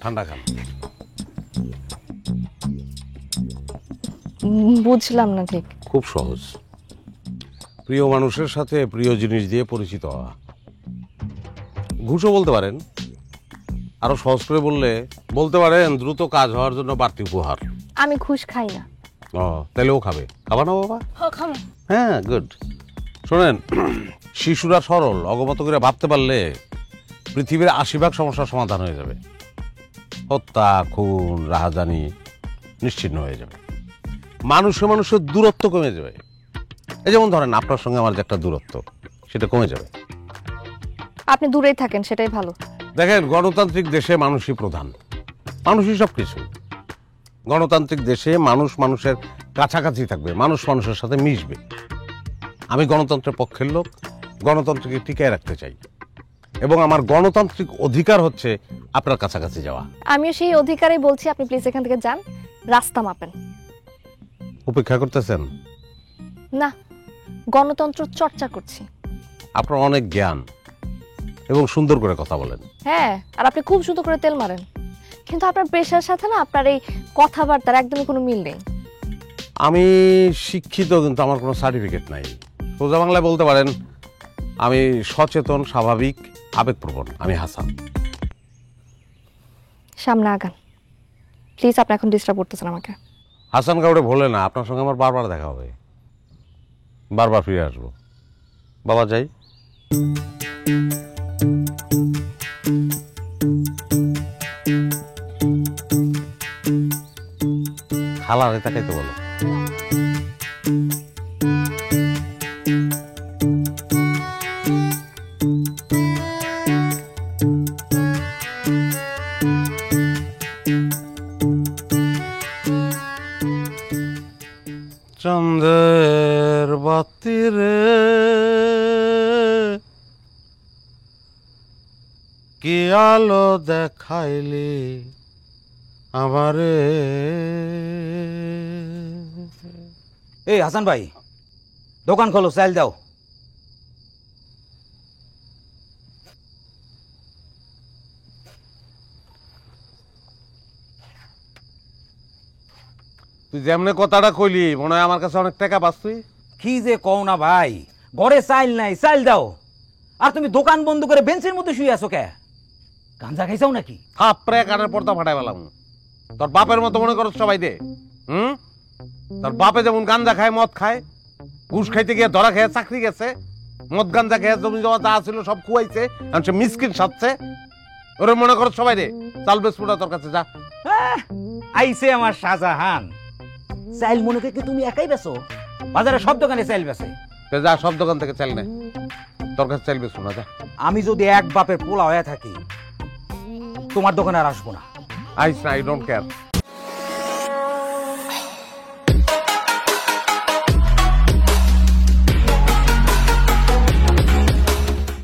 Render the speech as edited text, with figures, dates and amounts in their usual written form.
ঠান্ডা খান। বুঝলাম না ঠিক। খুব সহজ, প্রিয় মানুষের সাথে প্রিয় জিনিস দিয়ে পরিচিত হওয়া। ঘুষও বলতে পারেন, আরো সহজ করে বলতে পারেন দ্রুত কাজ হওয়ার জন্য বাড়তি উপহার। আমি ঘুষ খাই না। ও তাহলে ও খাবে, খাবা না বাবা? খাবো। হ্যাঁ, গুড। শোনেন, শিশুরা সরল, অগমত করে ভাবতে পারলে পৃথিবীর ৮০% সমস্যার সমাধান হয়ে যাবে। হত্যা, খুন, রাহাজানি নিশ্চিহ্ন হয়ে যাবে। মানুষের দূরত্ব কমে যাবে। এই যেমন ধরেন আপনার সঙ্গে আমার যে একটা দূরত্ব, সেটা কমে যাবে। আপনি দূরেই থাকেন, সেটাই ভালো। দেখেন, গণতান্ত্রিক দেশে মানুষই প্রধান, মানুষই সব কিছু। গণতান্ত্রিক দেশে মানুষ মানুষের কাছাকাছি থাকবে, মানুষ মানুষের সাথে মিশবে। আমি গণতন্ত্রের পক্ষের লোক, গণতন্ত্রকে টিকায় রাখতে চাই, এবং আমার গণতান্ত্রিক অধিকার হচ্ছে আপনার কাছাকাছি যাওয়া। আমিও সেই অধিকারই বলছি, আপনি প্লিজ এখান থেকে যান, রাস্তা মাপেন। উপেক্ষা করতেছেন? না, গণতন্ত্র চর্চা করছি। আপনার অনেক জ্ঞান এবং সুন্দর করে কথা বলেন। হ্যাঁ, আর আপনি খুব সুন্দর করে তেল মারেন, কিন্তু আপনার পেশার সাথে না আপনার এই কথাবার্তার একদমই কোনো মিল নেই। আমি শিক্ষিত, কিন্তু আমার কোনো সার্টিফিকেট নাই। সোজা বাংলায় বলতে পারেন আমি সচেতন, স্বাভাবিক, আবেগপ্রবণ। আমি হাসান। সামনে আগান প্লিজ, আপনি এখন ডিস্টার্ব করতেছেন আমাকে। হাসান কাউরে ভোলে না, আপনার সঙ্গে আমার বারবার দেখা হবে, বারবার ফিরে আসবো। বাবা যাই। খালারে তাকাইতে বলো। চন্দ্রের বাতি রে, কি আলো দেখাইলি আমারে। এই হাসান ভাই, দোকান খোলো, চাল দাও। তুই যেমনে কথাটা কইলি, মনে হয় আমার কাছে অনেক টাকা পাস তুই। কি যে কও না ভাই, ঘরে চাইল নাই, চাল দাও। আর তুমি দোকান বন্ধ করে বেঞ্চের মধ্যে শুয়ে আছো কে? গাঞ্জা খাইছাও নাকি? থাপড়ে কানের পর্দা ফাটাই পেলাম। তোর বাপের মতো মনে করো সবাই দে। তোর বাপে যেমন গাঞ্জা খায়, মদ খায়, ঘুষ খাইতে গিয়ে ধরা খেয়ে চাকরি গেছে, মদ গাঞ্জা খেয়ে জমি জমা যা ছিল সব কুয়াইছে, আর সে মিসকিন সাজছে। ওরে মনে করো সবাই দে। চাল বেসপুরা তোর কাছে যা। আইছে আমার শাহজাহান। চাইল মনে থেকে তুমি একাই বেছো? বাজারে সব দোকানে চাইল বেছে। যা, সব দোকান থেকে চাল নে, তোর কাছে চাল বেসু না, যা। আমি যদি এক বাপের পোলা হয়ে থাকি, তোমার দোকানে আর আসবো না। আইস না, আই ডোন্ট কেয়ার।